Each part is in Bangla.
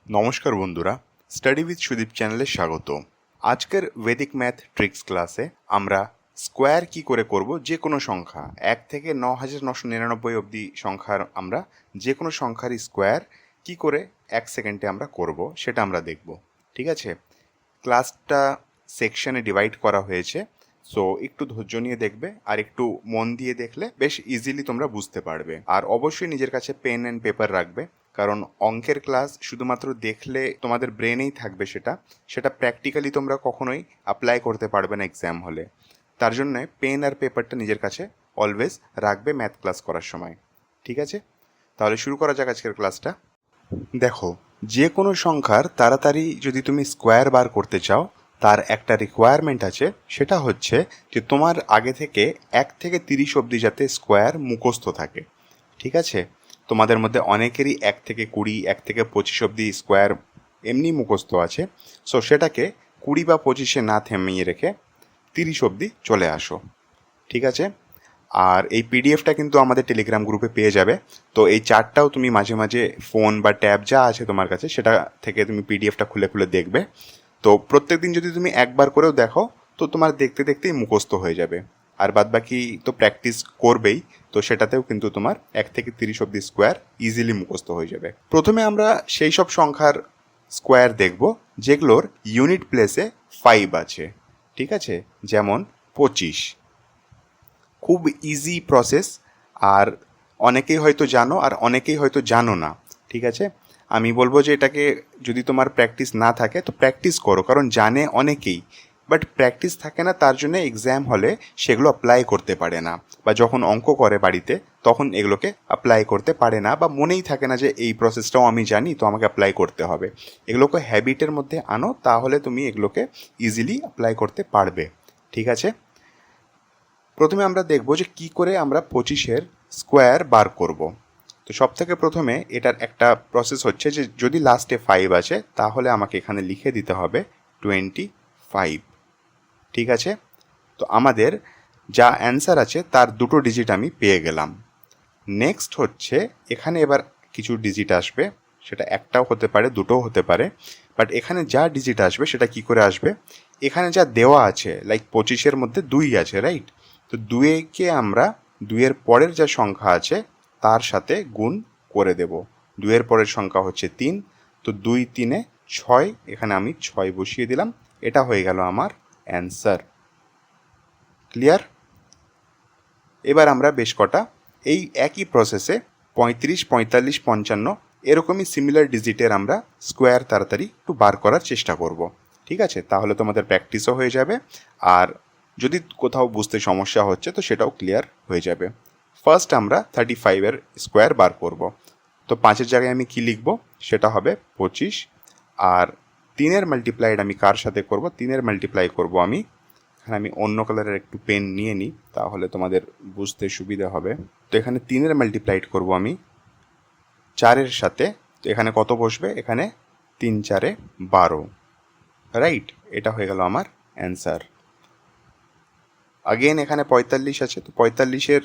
নমস্কার বন্ধুরা, স্টাডি উইথ সুদীপ চ্যানেলে স্বাগত। আজকের ভেদিক ম্যাথ ট্রিক্স ক্লাসে আমরা স্কোয়ার কি করে করব যে কোনো সংখ্যা 1 থেকে 9999 অবধি সংখ্যার আমরা যে কোনো সংখ্যার স্কোয়ার কি করে 1 সেকেন্ডে আমরা করব সেটা আমরা দেখব। ঠিক আছে, ক্লাসটা সেকশনে ডিভাইড করা হয়েছে, সো একটু ধৈর্য নিয়ে দেখবে আর একটু মন দিয়ে দেখলে বেশ ইজিলি তোমরা বুঝতে পারবে। আর অবশ্যই নিজের কাছে পেন অ্যান্ড পেপার রাখবে, কারণ অঙ্কের ক্লাস শুধুমাত্র দেখলে তোমাদের ব্রেনেই থাকবে, সেটা প্র্যাকটিক্যালি তোমরা কখনোই অ্যাপ্লাই করতে পারবে না এক্সাম হলে। তার জন্য পেন আর পেপারটা নিজের কাছে অলওয়েজ রাখবে ম্যাথ ক্লাস করার সময়। ঠিক আছে, তাহলে শুরু করা যাক আজকের ক্লাসটা। দেখো, যে কোনো সংখ্যার তাড়াতাড়ি যদি তুমি স্কোয়ার বার করতে চাও, তার একটা রিকোয়ারমেন্ট আছে, সেটা হচ্ছে যে তোমার আগে থেকে 1 থেকে 30 অবধি যাতে স্কোয়ার মুখস্থ থাকে। ঠিক আছে, তোমাদের মধ্যে অনেকেরই 1 থেকে 20, 1 থেকে 25 অবধি স্কোয়ার এমনি মুখস্থ আছে। সো সেটাকে 20 বা 25-এ না থেমিয়ে রেখে 30 অবধি চলে আসো। ঠিক আছে, আর এই পিডিএফটা কিন্তু আমাদের টেলিগ্রাম গ্রুপে পেয়ে যাবে। তো এই চার্টটাও তুমি মাঝে মাঝে ফোন বা ট্যাব যা আছে তোমার কাছে সেটা থেকে তুমি পিডিএফটা খুলে খুলে দেখবে। তো প্রত্যেক দিন যদি তুমি একবার করেও দেখো, তো তোমার দেখতে দেখতেই মুখস্থ হয়ে যাবে। আর বাদবাকি তো প্র্যাকটিস করবেই, তো সেটাতেও কিন্তু তোমার 1 থেকে 30 অবধি স্কোয়ার ইজিলি মুখস্থ হয়ে যাবে। প্রথমে আমরা সেই সব সংখ্যার স্কোয়ার দেখব যেগুলোর ইউনিট প্লেসে 5 আছে। ঠিক আছে, যেমন 25। খুব ইজি প্রসেস, আর অনেকেই হয়তো জানো আর অনেকেই হয়তো জানো না। ঠিক আছে, আমি বলবো যে এটাকে যদি তোমার প্র্যাকটিস না থাকে তো প্র্যাকটিস করো, কারণ জানে অনেকেই, বাট প্র্যাকটিস থাকে না, তার জন্য এক্সাম হলে সেগুলো অ্যাপ্লাই করতে পারে না, বা যখন অঙ্ক করে বাড়িতে তখন এগুলোকে অ্যাপ্লাই করতে পারে না, বা মনেই থাকে না যে এই প্রসেসটাও আমি জানি তো আমাকে অ্যাপ্লাই করতে হবে। এগুলোকে হ্যাবিটের মধ্যে আনো, তাহলে তুমি এগুলোকে ইজিলি অ্যাপ্লাই করতে পারবে। ঠিক আছে, প্রথমে আমরা দেখব যে কি করে আমরা 25-এর স্কোয়ার বার করব। তো সব থেকে প্রথমে এটার একটা প্রসেস হচ্ছে যে যদি লাস্টে 5 আছে তাহলে আমাকে এখানে লিখে দিতে হবে 25। ঠিক আছে, তো আমাদের যা অ্যান্সার আছে তার দুটো ডিজিট আমি পেয়ে গেলাম। নেক্সট হচ্ছে এখানে এবার কিছু ডিজিট আসবে, সেটা একটাও হতে পারে, দুটোও হতে পারে, বাট এখানে যা ডিজিট আসবে সেটা কি করে আসবে, এখানে যা দেওয়া আছে, লাইক 25-এর মধ্যে 2 আছে, রাইট? তো 2-কে আমরা 2-এর পরের যা সংখ্যা আছে তার সাথে গুণ করে দেব। 2-এর পরের সংখ্যা হচ্ছে 3, তো 2 3-এ 6, এখানে আমি 6 বসিয়ে দিলাম। এটা হয়ে গেল আমার অ্যান্সার। ক্লিয়ার? এবার আমরা বেশ কটা এই একই প্রসেসে 35, 45, 55 এরকমই সিমিলার ডিজিটের আমরা স্কোয়ার তাড়াতাড়ি একটু বার করার চেষ্টা করব। ঠিক আছে, তাহলে তোমাদের প্র্যাকটিসও হয়ে যাবে, আর যদি কোথাও বুঝতে সমস্যা হচ্ছে তো সেটাও ক্লিয়ার হয়ে যাবে। ফার্স্ট আমরা 35-এর স্কোয়ার বার করব। তো 5-এর জায়গায় আমি কি লিখব, সেটা হবে 25, আর 3-এর মাল্টিপ্লাইড আমি কার সাথে করব, 3-এর মাল্টিপ্লাই করব আমি, এখানে আমি অন্য কালারের একটু পেন নিয়ে নিই তাহলে তোমাদের বুঝতে সুবিধা হবে। তো এখানে 3-এর মাল্টিপ্লাইড করব আমি 4-এর সাথে, তো এখানে কত বসবে, এখানে 3 4-এ 12, রাইট? এটা হয়ে গেল আমার অ্যান্সার। আগেন এখানে 45 আছে, তো 45-এর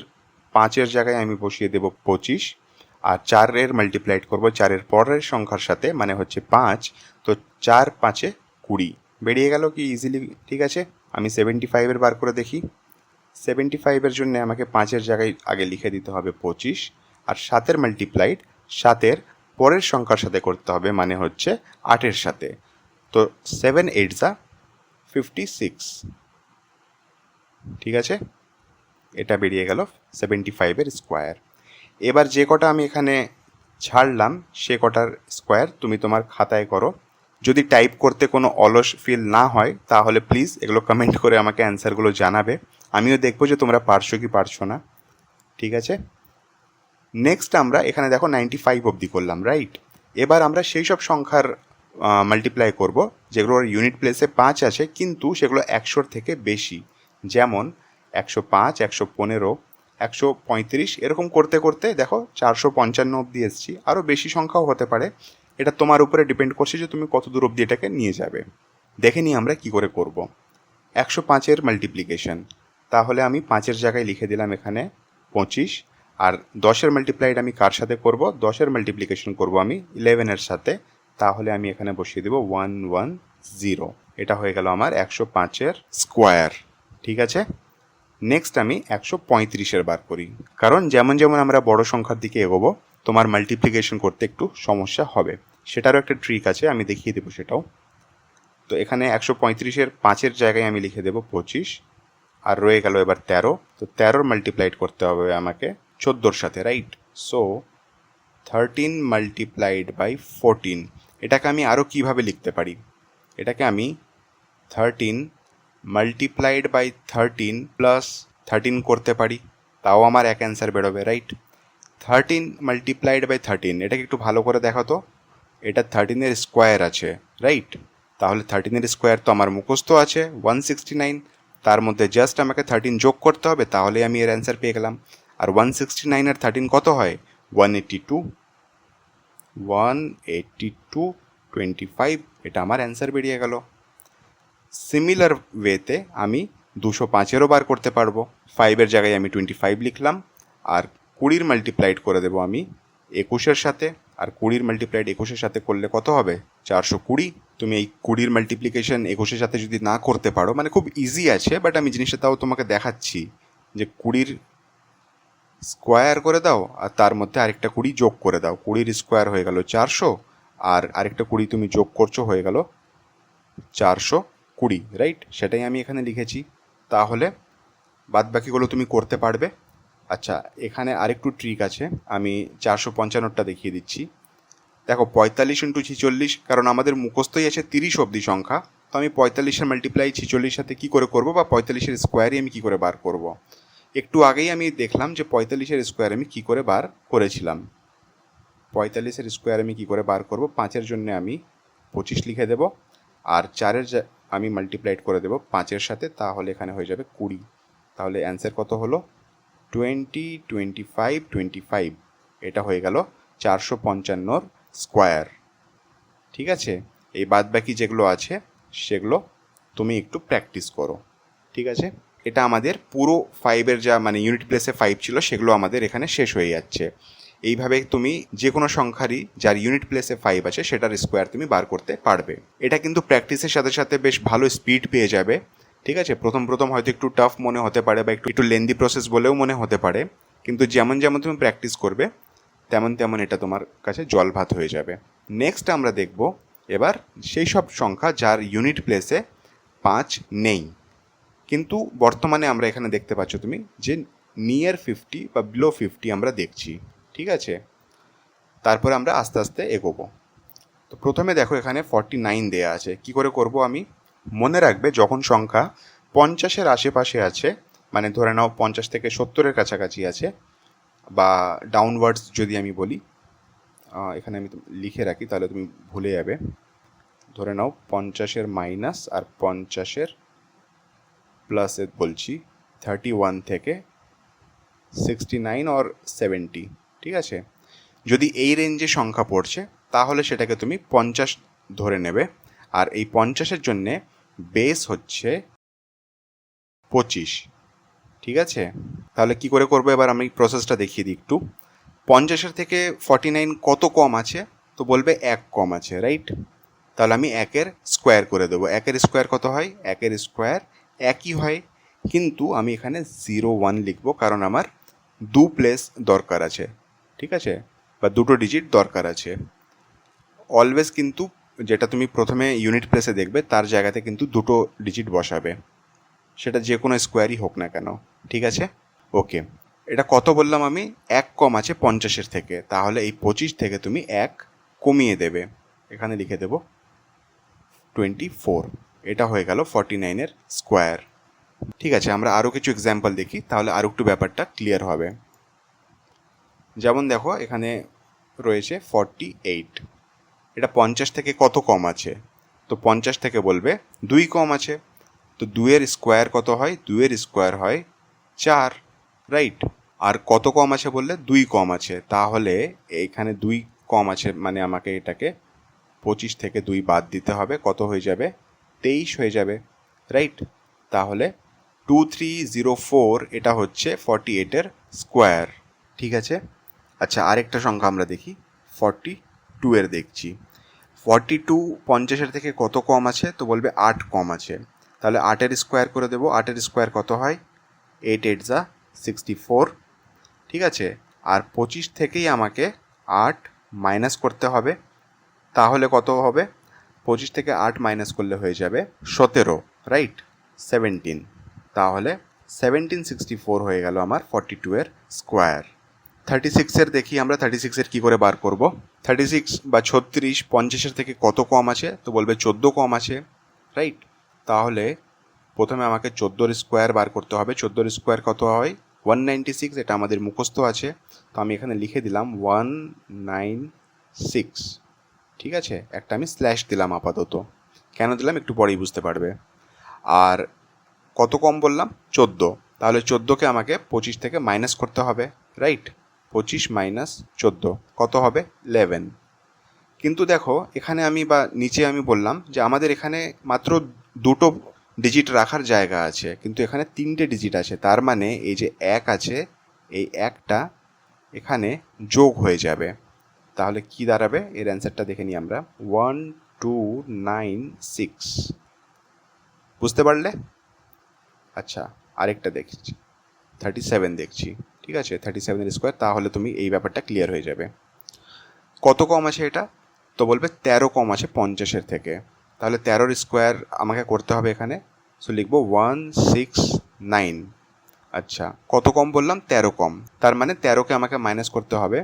5-এর জায়গায় আমি বসিয়ে দেব 25, আর 4-এর মাল্টিপ্লাইড করব 4-এর পরের সংখ্যার সাথে, মানে হচ্ছে 5, তো 4 5-এ 20 বেরিয়ে গেল কি ইজিলি। ঠিক আছে, আমি 75-এর বার করে দেখি। 75-এর জন্য আমাকে 5-এর জায়গায় আগে লিখে দিতে হবে 25, আর 7-এর মাল্টিপ্লাইড 7-এর পরের সংখ্যার সাথে করতে হবে, মানে হচ্ছে 8-এর সাথে। তো 7 8 যা 56। ঠিক আছে, এটা বেরিয়ে গেল 75-এর স্কোয়ার। এবার যে কটা আমি এখানে ছাড়লাম সে কটার স্কোয়ার তুমি তোমার খাতায় করো। যদি টাইপ করতে কোনো অলস ফিল না হয় তাহলে প্লিজ এগুলো কমেন্ট করে আমাকে অ্যান্সারগুলো জানাবে, আমিও দেখবো যে তোমরা পারছো কি পারছো না। ঠিক আছে, নেক্সট আমরা এখানে দেখো 95 অবধি করলাম, রাইট? এবার আমরা সেই সব সংখ্যার মাল্টিপ্লাই করব যেগুলোর ইউনিট প্লেসে 5 আছে কিন্তু সেগুলো 100-র থেকে বেশি, যেমন 105, 115, 135, এরকম করতে করতে দেখো 455 অবধি এসেছি। আরও বেশি সংখ্যাও হতে পারে, এটা তোমার উপরে ডিপেন্ড করছে যে তুমি কত দূর অবধি এটাকে নিয়ে যাবে। দেখে নিই আমরা কি করে করব। 105-এর মাল্টিপ্লিকেশন, তাহলে আমি 5-এর জায়গায় লিখে দিলাম এখানে 25, আর 10-এর মাল্টিপ্লাইড আমি কার সাথে করব, 10-এর মাল্টিপ্লিকেশন করব আমি 11-এর সাথে, তাহলে আমি এখানে বসিয়ে দেবো 110। এটা হয়ে গেল আমার 105-এর স্কোয়ার। ঠিক আছে, নেক্সট আমি 135-এর বার করি, কারণ যেমন যেমন আমরা বড় সংখ্যার দিকে এগোবো তোমার মাল্টিপ্লিকেশন করতে একটু সমস্যা হবে। সেটারও একটা ট্রিক আছে, আমি দেখিয়ে দেবো সেটাও। তো এখানে 135-এর 5-এর জায়গায় আমি লিখে দেবো 25, আর রয়ে গেল এবার 13। তো 13 মাল্টিপ্লাইড করতে হবে আমাকে 14-র সাথে, রাইট? So 13 multiplied by 14। এটাকে আমি আরও কীভাবে লিখতে পারি? এটাকে আমি 13 মাল্টিপ্লাইড বাই 13 প্লাস 13 করতে পারি, তাও আমার এক অ্যান্সার বেরোবে, রাইট? 13 মাল্টিপ্লাইড বাই 13, এটাকে একটু ভালো করে দেখো তো। এটা 13-এর স্কোয়ার আছে, রাইট? তাহলে 13-এর স্কোয়ার তো আমার মুখস্থ আছে 169, তার মধ্যে জাস্ট আমাকে 13 যোগ করতে হবে, তাহলে আমি এর অ্যান্সার পেয়ে গেলাম। আর 169 আর 13 কত হয়? 182। 25, এটা আমার অ্যান্সার বেরিয়ে গেল। সিমিলার ওয়েতে আমি 205-এরও বার করতে পারবো। 5-এর জায়গায় আমি 25 লিখলাম, আর 20 মাল্টিপ্লাইড করে দেবো আমি 21-এর সাথে, আর 20 মাল্টিপ্লাইড 21-এর সাথে করলে কত হবে? 420। তুমি এই 20-র মাল্টিপ্লিকেশন 21-এর সাথে যদি না করতে পারো, মানে খুব ইজি আছে, বাট আমি জিনিসটা তাও তোমাকে দেখাচ্ছি যে 20-র স্কোয়ার করে দাও, আর তার মধ্যে আরেকটা 20 যোগ করে দাও। 20-র স্কোয়ার হয়ে গেল 400, আর আরেকটা 20 তুমি যোগ করছো, হয়ে গেল 420, রাইট? সেটাই আমি এখানে লিখেছি। তাহলে বাদবাকিগুলো তুমি করতে পারবে। আচ্ছা, এখানে আরেকটু ট্রিক আছে, আমি 455টা দেখিয়ে দিচ্ছি। দেখো 45 ইন্টু 46, কারণ আমাদের মুখস্থই আছে 30 অবধি সংখ্যা, তো আমি 45-এর মাল্টিপ্লাই 46 সাথে কী করে করবো, বা 45-এর স্কোয়ারই আমি কী করে বার করব। একটু আগেই আমি দেখলাম যে 45-এর স্কোয়ার আমি কী করে বার করেছিলাম। 45-এর স্কোয়ার আমি কী করে বার করব, 5-এর জন্য আমি 25 লিখে দেব, আর 4-এর আমি মাল্টিপ্লাইড করে দেবো 5-এর সাথে, তাহলে এখানে হয়ে যাবে 20। তাহলে অ্যান্সার কত হলো? 20, 25, 25। এটা হয়ে গেল 455-র স্কোয়ার। ঠিক আছে, এই বাদবাকি যেগুলো আছে সেগুলো তুমি একটু প্র্যাকটিস করো। ঠিক আছে, এটা আমাদের পুরো 5-এর যা মানে ইউনিট প্লেসে 5 ছিল সেগুলো আমাদের এখানে শেষ হয়ে যাচ্ছে। এইভাবে তুমি যে কোনো সংখ্যারই যার ইউনিট প্লেসে 5 আছে সেটার স্কোয়ার তুমি বার করতে পারবে। এটা কিন্তু প্র্যাকটিসের সাথে সাথে বেশ ভালো স্পিড পেয়ে যাবে। ঠিক আছে, প্রথম প্রথম হয়তো একটু টাফ মনে হতে পারে, বা একটু লেন্দি প্রসেস বলেও মনে হতে পারে, কিন্তু যেমন যেমন তুমি প্র্যাকটিস করবে তেমন তেমন এটা তোমার কাছে জল ভাত হয়ে যাবে। নেক্সট আমরা দেখব এবার সেই সব সংখ্যা যার ইউনিট প্লেসে 5 নেই, কিন্তু বর্তমানে আমরা এখানে দেখতে পাচ্ছ তুমি যে নিয়ার 50 বা বিলো 50 আমরা দেখছি। ঠিক আছে, তারপরে আমরা আস্তে আস্তে এগোবো। তো প্রথমে দেখো এখানে 49 দেয়া আছে, কি করে করব আমি? মনে রাখবে যখন সংখ্যা 50-এর আশেপাশে আছে, মানে ধরে নাও 50 থেকে 70-এর কাছাকাছি আছে, বা ডাউনওয়ার্ডস যদি আমি বলি, এখানে আমি লিখে রাখি তাহলে তুমি ভুলে যাবে। ধরে নাও 50-এর মাইনাস আর 50-এর প্লাসে বলছি 31 থেকে 69 অর 70। ঠিক আছে, যদি এই রেঞ্জে সংখ্যা পড়ছে তাহলে সেটাকে তুমি 50 ধরে নেবে, আর এই 50-এর জন্যে বেস হচ্ছে 25। ঠিক আছে, তাহলে কি করে করবো এবার আমি প্রসেসটা দেখিয়ে দিই একটু। 50-এর থেকে 49 কত কম আছে? তো বলবে 1 কম আছে, রাইট? তাহলে আমি 1-এর স্কোয়ার করে দেবো। 1-এর স্কোয়ার কত হয়? 1-এর স্কোয়ার একই হয়, কিন্তু আমি এখানে 01 লিখবো, কারণ আমার 2 প্লেস দরকার আছে। ঠিক আছে, বা 2টো ডিজিট দরকার আছে। অলওয়েজ কিন্তু যেটা তুমি প্রথমে ইউনিট প্লেসে দেখবে তার জায়গাতে কিন্তু 2টো ডিজিট বসাবে, সেটা যে কোনো স্কোয়ারই হোক না কেন। ঠিক আছে, ওকে। এটা কত বললাম আমি? 1 কম আছে 50-এর থেকে, তাহলে এই 25 থেকে তুমি 1 কমিয়ে দেবে, এখানে লিখে দেব 24। এটা হয়ে গেল 49-এর স্কোয়ার। ঠিক আছে, আমরা আরও কিছু এক্সাম্পল দেখি, তাহলে আরও একটু ব্যাপারটা ক্লিয়ার হবে। যেমন দেখো এখানে রয়েছে 48, এটা 50 থেকে কত কম আছে? তো 50 থেকে বলবে 2 কম আছে, তো 2-এর স্কোয়ার কত হয়? 2-এর স্কোয়ার হয় 4, রাইট? আর কত কম আছে বললে? 2 কম আছে, তাহলে এইখানে 2 কম আছে, মানে আমাকে এটাকে 25 থেকে 2 বাদ দিতে হবে, কত হয়ে যাবে? 23 হয়ে যাবে, রাইট? তাহলে 2304 এটা হচ্ছে 48-এর স্কোয়ার। ঠিক আছে, আচ্ছা আরেকটা সংখ্যা আমরা দেখি, 42-এর দেখছি। 42 50-এর থেকে কত কম আছে? তো বলবে 8 কম আছে। তাহলে 8-এর স্কোয়ার করে দেবো। 8-এর স্কোয়ার কত হয়? 8 8 যা 64, ঠিক আছে। আর 25 থেকেই আমাকে 8 মাইনাস করতে হবে। তাহলে কত হবে? 25 থেকে 8 মাইনাস করলে হয়ে যাবে 17, রাইট? 17। তাহলে 1764 হয়ে গেল আমার 42-এর স্কোয়ার। 36-এর দেখি আমরা 36-এর কী করে বার করব। 36 বা 36 50-এর থেকে কত কম আছে? তো বলবে 14 কম আছে, রাইট? তাহলে প্রথমে আমাকে 14-এর স্কোয়ার বার করতে হবে। 14-এর স্কোয়ার কত হয়? 196, এটা আমাদের মুখস্থ আছে। তো আমি এখানে লিখে দিলাম 196, ঠিক আছে। একটা আমি স্ল্যাশ দিলাম আপাতত। কেন দিলাম একটু পরেই বুঝতে পারবে। আর কত কম বললাম? 14। তাহলে 14কে আমাকে 25 থেকে মাইনাস করতে হবে, রাইট? 25 মাইনাস 14 কত হবে? 11। কিন্তু দেখো এখানে আমি বা নিচে আমি বললাম যে আমাদের এখানে মাত্র দুটো ডিজিট রাখার জায়গা আছে, কিন্তু এখানে 3টে ডিজিট আছে। তার মানে এই যে 1 আছে, এই 1টা এখানে যোগ হয়ে যাবে। তাহলে কি দাঁড়াবে? এর অ্যান্সারটা দেখে নিই আমরা। 1296, বুঝতে পারলে? আচ্ছা, আরেকটা দেখছি, 37 দেখছি, ঠিক আছে। 37-এর স্কোয়ার। তাহলে তুমি এই ব্যাপারটা ক্লিয়ার হয়ে যাবে। কত কম আছে এটা? তো বলবে 13 কম আছে 50-এর থেকে। তাহলে 13-এর স্কোয়ার আমাকে করতে হবে এখানে। সো লিখবো 169। আচ্ছা, কত কম বললাম? 13 কম। তার মানে 13কে আমাকে মাইনাস করতে হবে।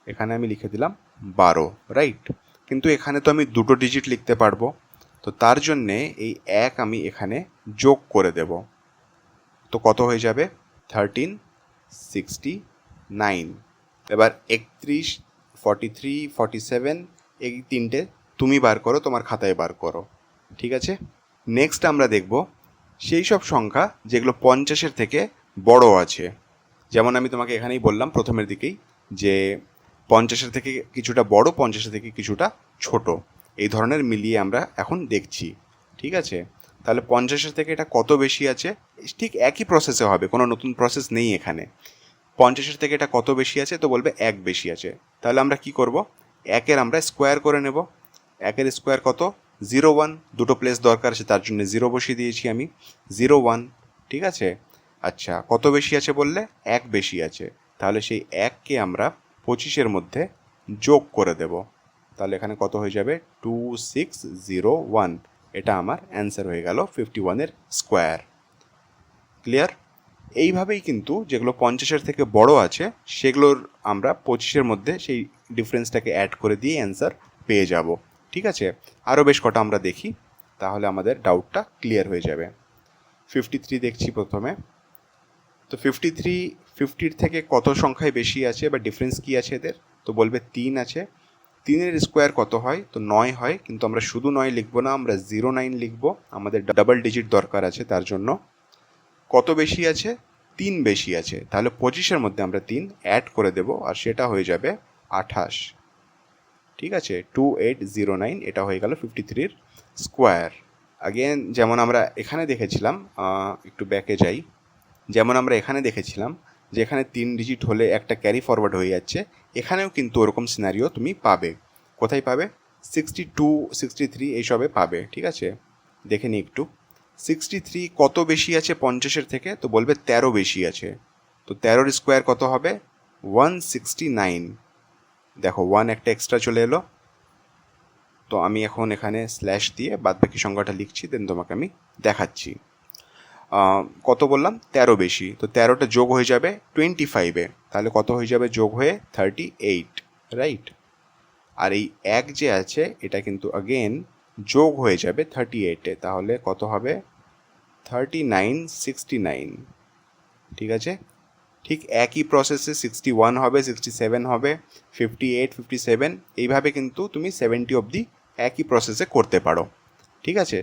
এখানে আমি লিখে দিলাম 12, রাইট? কিন্তু এখানে তো আমি দুটো ডিজিট লিখতে পারবো, তো তার জন্যে এই 1 আমি এখানে যোগ করে দেব। তো কত হয়ে যাবে? 1369। এবার 31, 43, 47 এই তিনটে তুমি বার করো, তোমার খাতায় বার করো, ঠিক আছে। নেক্সট আমরা দেখব সেই সব সংখ্যা যেগুলো 50-এর থেকে বড় আছে। যেমন আমি তোমাকে এখানেই বললাম প্রথমের দিকেই যে 50-এর থেকে কিছুটা বড়, 50-এর থেকে কিছুটা ছোট, এই ধরনের মিলিয়ে আমরা এখন দেখছি, ঠিক আছে। তাহলে 50-এর থেকে এটা কত বেশি আছে? ঠিক একই প্রসেসে হবে, কোনো নতুন প্রসেস নেই এখানে। 50-এর থেকে এটা কত বেশি আছে? তো বলবে 1 বেশি আছে। তাহলে আমরা কি করব? 1-এর আমরা স্কোয়ার করে নেব। 1-এর স্কোয়ার কত? 01। দুটো প্লেস দরকার আছে, তার জন্য 0 বসিয়ে দিয়েছি আমি, 01, ঠিক আছে। আচ্ছা, কত বেশি আছে বললে? 1 বেশি আছে। তাহলে সেই 1কে আমরা 25-এর মধ্যে যোগ করে দেব। তাহলে এখানে কত হয়ে যাবে? 2601। এটা আমার অ্যান্সার হয়ে গেল 51-এর স্কোয়ার। ক্লিয়ার? এইভাবেই কিন্তু যেগুলো 50-এর থেকে বড় আছে সেগুলোর আমরা 25-এর মধ্যে সেই ডিফারেন্সটাকে অ্যাড করে দিয়ে অ্যান্সার পেয়ে যাব, ঠিক আছে। আরও বেশ কটা আমরা দেখি, তাহলে আমাদের ডাউটটা ক্লিয়ার হয়ে যাবে। 53 দেখছি প্রথমে। তো 50-এর থেকে কত সংখ্যায় বেশি আছে বা ডিফারেন্স কী আছে এদের? তো বলবে 3 আছে। 3-এর স্কোয়ার কত হয়? তো 9 হয়, কিন্তু আমরা শুধু 9 লিখবো না, আমরা 09 লিখবো। আমাদের ডাবল ডিজিট দরকার আছে তার জন্য। কত বেশি আছে? 3 বেশি আছে। তাহলে 25-এর মধ্যে আমরা 3 অ্যাড করে দেব, আর সেটা হয়ে যাবে 28, ঠিক আছে। 2809, এটা হয়ে গেল 53-এর স্কোয়ার। আগেন যেমন আমরা এখানে দেখেছিলাম, একটু ব্যাকে যাই, যেমন আমরা এখানে দেখেছিলাম যে এখানে 3 ডিজিট হলে একটা ক্যারি ফরওয়ার্ড হয়ে যাচ্ছে, এখানেও কিন্তু ওরকম সিনারিও তুমি পাবে। কোথায় পাবে? 62, 63 এইসবে পাবে, ঠিক আছে। দেখে নিই একটু। 63 কত বেশি আছে 50-এর থেকে? তো বলবে 13 বেশি আছে। তো 13-এর স্কোয়ার কত হবে? 169। দেখো 1 একটা এক্সট্রা চলে এলো। তো আমি এখন এখানে স্ল্যাশ দিয়ে বাদবাকি সংখ্যাটা লিখছি, দেন তোমাকে আমি দেখাচ্ছি। কত বললাম? 13 বেশি। তো 13টা যোগ হয়ে যাবে 25-এ। তাহলে কত হয়ে যাবে যোগ হয়ে? 38, রাইট? আর এই 1 যে আছে এটা কিন্তু আগেন যোগ হয়ে যাবে 38-এ। তাহলে কত হবে? 3969, ঠিক আছে। ঠিক একই প্রসেসে 61 হবে, 67 হবে, 58, 57, এইভাবে কিন্তু তুমি 70 অবধি একই প্রসেসে করতে পারো, ঠিক আছে।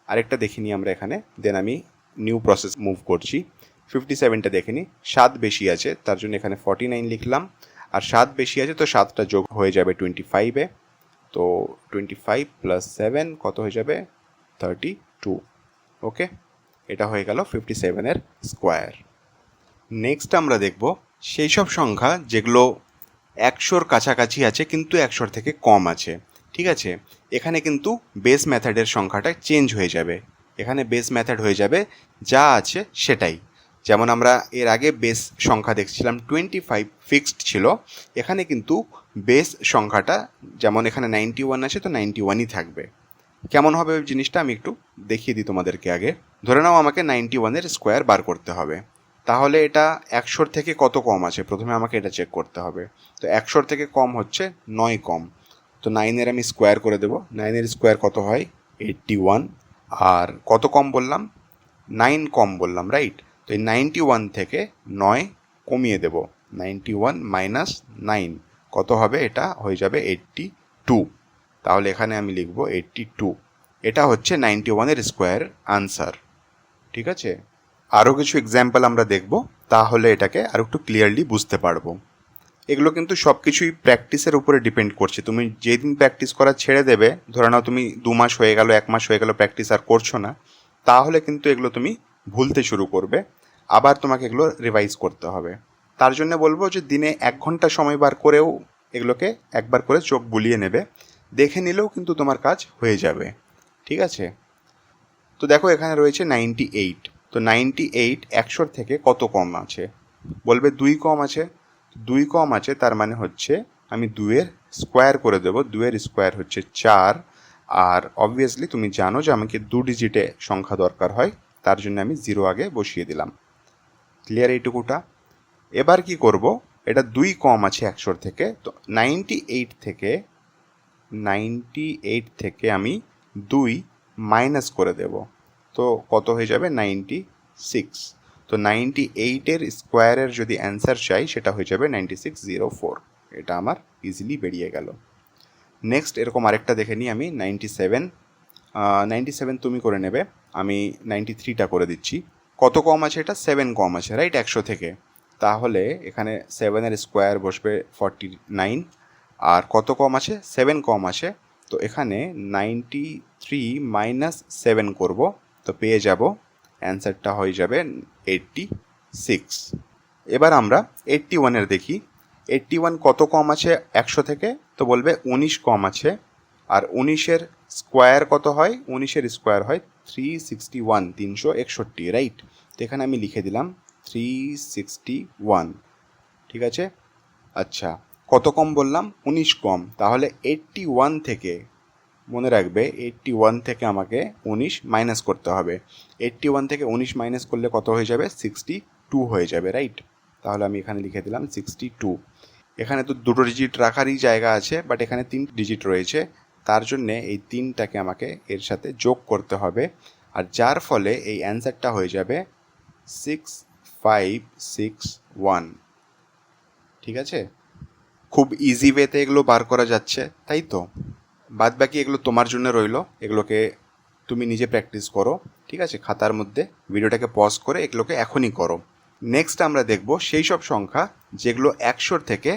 আরেকটা দেখে নিই আমরা এখানে, দেন আমি নিউ প্রসেস মুভ করছি। 57টা দেখে নিই। 7 বেশি আছে, তার জন্য এখানে 49 লিখলাম। আর 7 বেশি আছে, তো 7টা যোগ হয়ে যাবে 25-এ। তো 25 প্লাস 7 কত হয়ে যাবে? 32, ওকে। এটা হয়ে গেল 57-এর স্কোয়ার। নেক্সট আমরা দেখব সেই সব সংখ্যা যেগুলো একশোর কাছাকাছি আছে কিন্তু একশোর থেকে কম আছে। ঠিক আছে, এখানে কিন্তু বেস মেথডের সংখ্যাটা চেঞ্জ হয়ে যাবে। এখানে বেস মেথড হয়ে যাবে যা আছে সেটাই। যেমন আমরা এর আগে বেস সংখ্যা দেখছিলাম 25 ফিক্সড ছিল, এখানে কিন্তু বেস সংখ্যাটা যেমন এখানে 91 আছে তো 91ই থাকবে। কেমন হবে ওই জিনিসটা আমি একটু দেখিয়ে দিই তোমাদেরকে। আগে ধরে নাও আমাকে 91-এর স্কোয়ার বার করতে হবে, তাহলে এটা একশোর থেকে কত কম আছে প্রথমে আমাকে এটা চেক করতে হবে। তো একশোর থেকে কম হচ্ছে 9 কম, তো 9-এর আমি স্কোয়ার করে দেবো। 9-এর স্কোয়ার কত হয়? 81। আর কত কম বললাম? 9 কম বললাম, রাইট? তো এই 91 থেকে 9 কমিয়ে দেব। 91 মাইনাস 9 কত হবে? এটা হয়ে যাবে 82। তাহলে এখানে আমি লিখব 82। এটা হচ্ছে 91-এর স্কোয়ার আনসার। ঠিক আছে, আরও কিছু এক্সাম্পল আমরা দেখব, তাহলে এটাকে আর একটু ক্লিয়ারলি বুঝতে পারবো। এগুলো কিন্তু সব কিছুই প্র্যাকটিসের উপরে ডিপেন্ড করছে। তুমি যেদিন প্র্যাকটিস করা ছেড়ে দেবে, ধরে নাও তুমি 2 মাস হয়ে গেল, 1 মাস হয়ে গেল প্র্যাকটিস আর করছো না, তাহলে কিন্তু এগুলো তুমি ভুলতে শুরু করবে। আবার তোমাকে এগুলো রিভাইজ করতে হবে। তার জন্য বলবো যে দিনে 1 ঘন্টা সময় বার করেও এগুলোকে একবার করে চোখ বুলিয়ে নেবে, দেখে নিলেও কিন্তু তোমার কাজ হয়ে যাবে। ঠিক আছে, তো দেখো এখানে রয়েছে 98। তো 98 একশোর থেকে কত কম আছে? বলবে 2 কম আছে। 2 কম আছে তার মানে হচ্ছে আমি 2-এর স্কোয়ার করে দেবো। 2-এর স্কোয়ার হচ্ছে 4। আর অবভিয়াসলি তুমি জানো যে আমাকে 2 ডিজিটে সংখ্যা দরকার হয়, তার জন্য আমি 0 আগে বসিয়ে দিলাম। ক্লিয়ার এইটুকুটা? এবার কি করব, এটা 2 কম আছে একশোর থেকে, তো 98 থেকে আমি 2 মাইনাস করে দেব। তো কত হয়ে যাবে? 96। তো 98-এর স্কোয়ারের যদি অ্যান্সার চাই সেটা হয়ে যাবে 9604। এটা আমার ইজিলি বেরিয়ে গেল। নেক্সট এরকম আরেকটা দেখে নিই আমি, 97। 97 তুমি করে নেবে, আমি 93টা করে দিচ্ছি। কত কম আছে? এটা 7 কম আছে, রাইট? 100 থেকে। তাহলে এখানে 7-এর স্কোয়ার বসবে 49। আর কত কম আছে? 7 কম আছে। তো এখানে 93 মাইনাস 7 করব, তো পেয়ে যাব অ্যান্সারটা হয়ে যাবে 86। এবার আমরা 81-এর দেখি। 81 কত কম আছে 100 থেকে? তো বলবে 19 কম আছে। আর 19-এর স্কোয়ার কত হয়? 19-এর স্কোয়ার হয় 361, 361, রাইট? তো এখানে আমি লিখে দিলাম 361। ঠিক আছে, আচ্ছা কত কম বললাম? 19 কম। তাহলে 81 থেকে, মনে রাখবে 81 থেকে আমাকে 19 মাইনাস করতে হবে। 81 থেকে 19 মাইনাস করলে কত হয়ে যাবে? 62 হয়ে যাবে, রাইট? তাহলে আমি এখানে লিখে দিলাম 62। এখানে তো 2 ডিজিট রাখারই জায়গা আছে, বাট এখানে 3 ডিজিট রয়েছে, তার জন্যে এই 3টাকে আমাকে এর সাথে যোগ করতে হবে। আর যার ফলে এই অ্যান্সারটা হয়ে যাবে 6561। ঠিক আছে, খুব ইজি ওয়েতে এগুলো বার করা যাচ্ছে, তাই তো? বাদ বাকি এগুলো তোমার জন্য রইলো, এগুলোকে তুমি নিজে প্র্যাকটিস করো। ঠিক আছে, খাতার মধ্যে ভিডিওটাকে পজ করে এগুলোকে এখনই করো। নেক্সট আমরা দেখব সেই সব সংখ্যা যেগুলো 100-র থেকে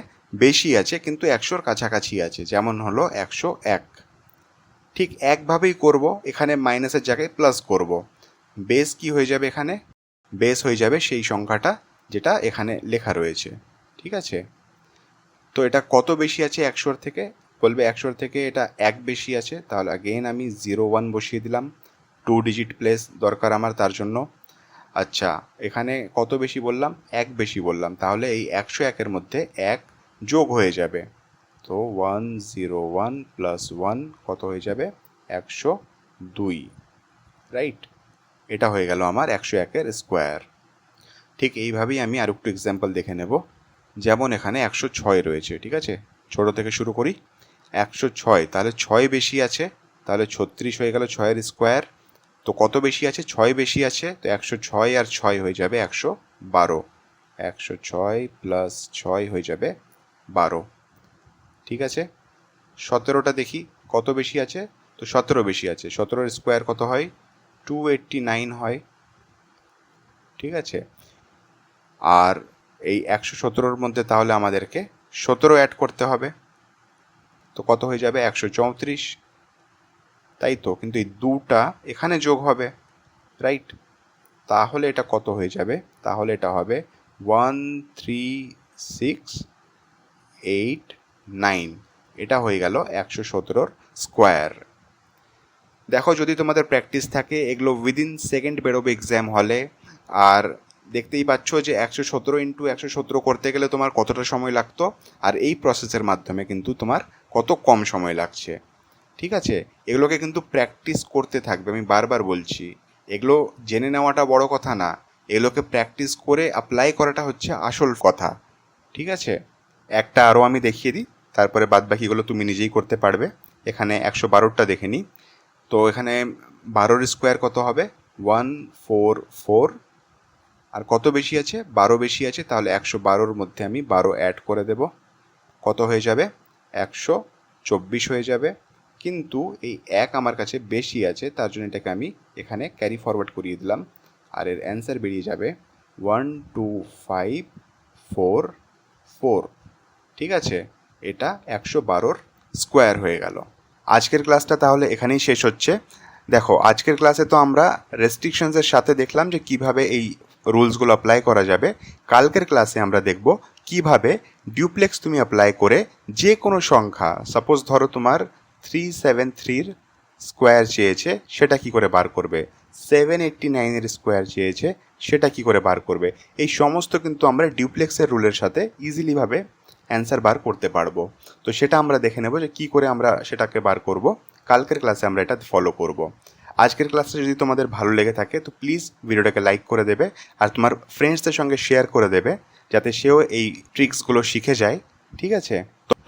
বেশি আছে কিন্তু 100-র কাছাকাছি আছে, যেমন হলো 101। ঠিক একভাবেই করব, এখানে মাইনাসের জায়গায় প্লাস করব। বেস কি হয়ে যাবে? এখানে বেস হয়ে যাবে সেই সংখ্যাটা যেটা এখানে লেখা রয়েছে। ঠিক আছে, তো এটা কত বেশি আছে 100-র থেকে? বলবে 100-র থেকে এটা 1 বেশি আছে, তাহলে অ্যাগেন আমি 01 বসিয়ে দিলাম। 2 ডিজিট প্লেস দরকার আমার তার জন্য। আচ্ছা, এখানে কত বেশি বললাম? 1 বেশি বললাম, তাহলে এই 101-এর মধ্যে 1 যোগ হয়ে যাবে। তো 101 প্লাস 1 কত হয়ে যাবে? 102, রাইট? এটা হয়ে গেল আমার 101-এর স্কোয়ার। ঠিক এইভাবেই আমি আর একটু এক্সাম্পল দেখে নেব। যেমন এখানে 106 রয়েছে, ঠিক আছে? ছোটো থেকে শুরু করি। 106, তাহলে 6 বেশি আছে, তাহলে 36 হয়ে গেল 6-এর স্কোয়ার। তো কত বেশি আছে? 6 বেশি আছে, তো 106 আর 6 হয়ে যাবে 112। 106 প্লাস 6 হয়ে যাবে 12। ঠিক আছে, 17টা দেখি কত বেশি আছে? তো 17 বেশি আছে। 17-এর স্কোয়ার কত হয়? 289 হয়। ঠিক আছে, আর এই 117-র মধ্যে তাহলে আমাদেরকে 17 অ্যাড করতে হবে, তো কত হয়ে যাবে? 134। তাই তো, কিন্তু এই 2টা এখানে যোগ হবে, রাইট? তাহলে এটা কত হয়ে যাবে? তাহলে এটা হবে 136 1.889, এটা হয়ে গেল 117 স্কোয়ার। দেখো যদি তোমাদের প্র্যাকটিস থাকে এগুলো উইদিন সেকেন্ড বেরোবে এক্সাম হলে। আর দেখতেই পাচ্ছ যে 117 ইন্টু 117 করতে গেলে তোমার কতটা সময় লাগতো, আর এই প্রসেসের মাধ্যমে কিন্তু তোমার কত কম সময় লাগছে। ঠিক আছে, এগুলোকে কিন্তু প্র্যাকটিস করতে থাকবে, আমি বারবার বলছি। এগুলো জেনে নেওয়াটা বড় কথা না, এগুলোকে প্র্যাকটিস করে অ্যাপ্লাই করাটা হচ্ছে আসল কথা। ঠিক আছে, একটা আরও আমি দেখিয়ে দিই, তারপরে বাদবাকিগুলো তুমি নিজেই করতে পারবে। এখানে 112টা দেখে নিই। তো এখানে 12 স্কোয়ার কত হবে? 144। আর কত বেশি আছে? 12 বেশি আছে, তাহলে 112-র মধ্যে আমি 12 অ্যাড করে দেব। কত হয়ে যাবে? 124 হয়ে যাবে। কিন্তু এই 1 আমার কাছে বেশি আছে, তার জন্য এটাকে আমি এখানে ক্যারি ফরওয়ার্ড করিয়ে দিলাম। আর এর অ্যান্সার বেরিয়ে যাবে 12544। ঠিক আছে, এটা 112-র স্কোয়ার হয়ে গেল। আজকের ক্লাসটা তাহলে এখানেই শেষ হচ্ছে। দেখো আজকের ক্লাসে তো আমরা রেস্ট্রিকশনসের সাথে দেখলাম যে কিভাবে এই রুলসগুলো অ্যাপ্লাই করা যাবে। কালকের ক্লাসে আমরা দেখব কিভাবে ডিউপ্লেক্স তুমি অ্যাপ্লাই করে যে কোনো সংখ্যা, সাপোজ ধরো তোমার 373-র স্কোয়ার চেয়েছে, সেটা কি করে বার করবে, 789-এর স্কোয়ার চেয়েছে, সেটা কি করে বার করবে। এই সমস্ত কিন্তু আমরা ডিউপ্লেক্সের রুলের সাথে ইজিলিভাবে অ্যান্সার বার করতে পারবো। তো সেটা আমরা দেখে নেব যে কী করে আমরা সেটাকে বার করব। কালকের ক্লাসে আমরা এটা ফলো করব। আজকের ক্লাসটা যদি তোমাদের ভালো লেগে থাকে তো প্লিজ ভিডিওটাকে লাইক করে দেবে, আর তোমার ফ্রেন্ডসদের সঙ্গে শেয়ার করে দেবে, যাতে সেও এই ট্রিক্সগুলো শিখে যায়। ঠিক আছে,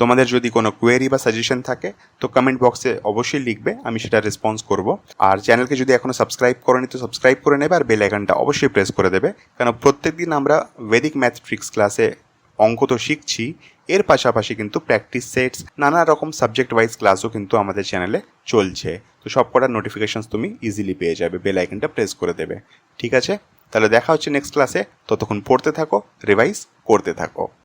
তোমাদের যদি কোনো কোয়েরি বা সাজেশন থাকে তো কমেন্ট বক্সে অবশ্যই লিখবে, আমি সেটা রেসপন্স করব। আর চ্যানেলকে যদি এখনও সাবস্ক্রাইব করোনি তো সাবস্ক্রাইব করে নেবে, আর বেল আইকনটা অবশ্যই প্রেস করে দেবে। কারণ প্রত্যেক দিন আমরা ভেদিক ম্যাথ ট্রিক্স ক্লাসে অঙ্ক তো শিখছি, এর পাশাপাশি কিন্তু প্র্যাকটিস সেটস, নানা রকম সাবজেক্ট ওয়াইজ ক্লাসও কিন্তু আমাদের চ্যানেলে চলছে। তো সব কটার নোটিফিকেশনস তুমি ইজিলি পেয়ে যাবে, বেল আইকনটা প্রেস করে দেবে। ঠিক আছে, তাহলে দেখা হচ্ছে নেক্সট ক্লাসে। ততক্ষণ পড়তে থাকো, রিভাইজ করতে থাকো।